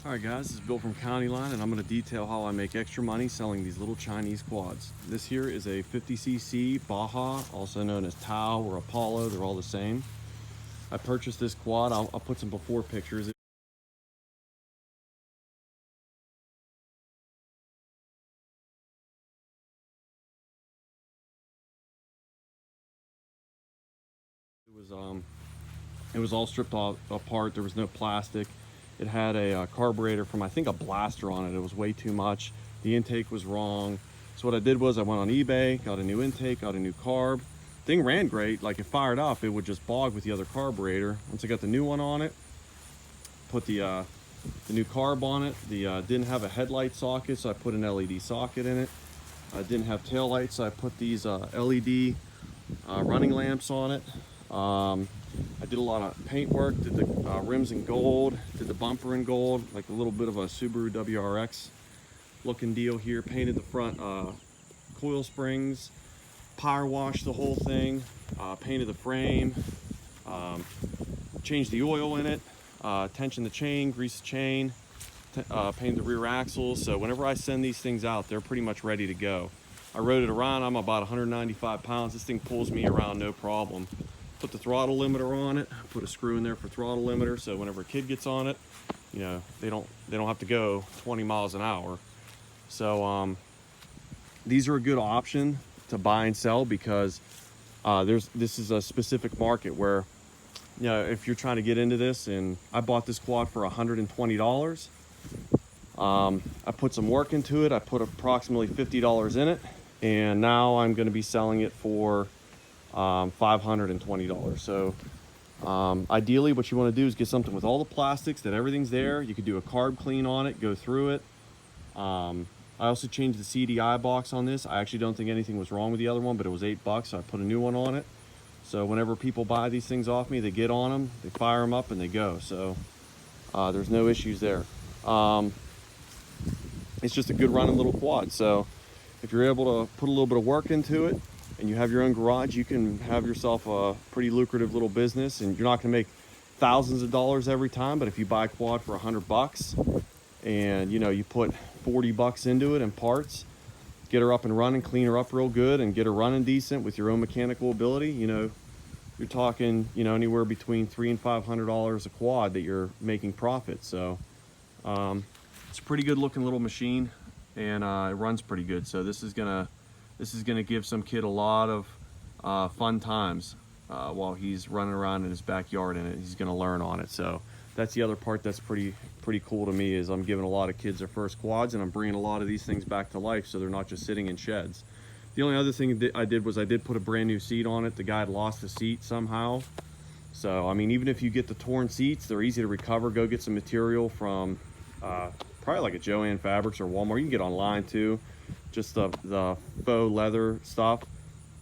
Alright guys, this is Bill from County Line, and I'm going to detail how I make extra money selling these little Chinese quads. This here is a 50cc Baja, also known as Tao or Apollo. They're all the same. I purchased this quad. I'll put some before pictures. It was all stripped apart. There was no plastic. It had a carburetor from, I think, a Blaster on it. It was way too much. The intake was wrong. So what I did was I went on eBay, got a new intake, got a new carb. Thing ran great. Like, it fired up, it would just bog with the other carburetor. Once I got the new one on it, put the new carb on it. Didn't have a headlight socket, so I put an LED socket in it. I didn't have tail lights, so I put these LED running lamps on it. I did a lot of paint work, did the rims in gold, did the bumper in gold, like a little bit of a Subaru WRX looking deal here. Painted the front coil springs, power washed the whole thing, painted the frame, changed the oil in it, tensioned the chain, greased the chain, painted the rear axles. So whenever I send these things out, they're pretty much ready to go. I rode it around. I'm about 195 pounds. This thing pulls me around no problem. Put the throttle limiter on it, put a screw in there for throttle limiter, so whenever a kid gets on it, you know, they don't have to go 20 miles an hour. So these are a good option to buy and sell, because this is a specific market where, you know, if you're trying to get into this, and I bought this quad for $120. I put some work into it. I put approximately $50 in it, and now I'm going to be selling it for $520. So ideally what you want to do is get something with all the plastics, that everything's there. You could do a carb clean on it, go through it. I also changed the CDI box on this. I actually don't think anything was wrong with the other one, but it was $8, so I put a new one on it. So whenever people buy these things off me, they get on them, they fire them up, and they go. So there's no issues there. It's just a good running little quad. So if you're able to put a little bit of work into it, and you have your own garage, you can have yourself a pretty lucrative little business. And you're not going to make thousands of dollars every time, but if you buy a quad for $100, and you know, you put $40 into it in parts, get her up and running, clean her up real good, and get her running decent with your own mechanical ability, you know, you're talking, you know, anywhere between $300 and $500 a quad that you're making profit. So it's a pretty good looking little machine, and it runs pretty good. So this is gonna give some kid a lot of fun times while he's running around in his backyard in it. He's gonna learn on it. So that's the other part that's pretty cool to me, is I'm giving a lot of kids their first quads, and I'm bringing a lot of these things back to life, so they're not just sitting in sheds. The only other thing I did was I did put a brand new seat on it. The guy had lost the seat somehow. So, I mean, even if you get the torn seats, they're easy to recover. Go get some material from probably like a Joann Fabrics or Walmart. You can get online too. Just the faux leather stuff.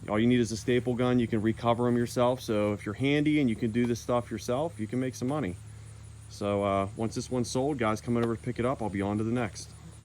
All you need is a staple gun. You can recover them yourself. So if you're handy and you can do this stuff yourself, you can make some money. So once this one's sold, guys, come over to pick it up. I'll be on to the next.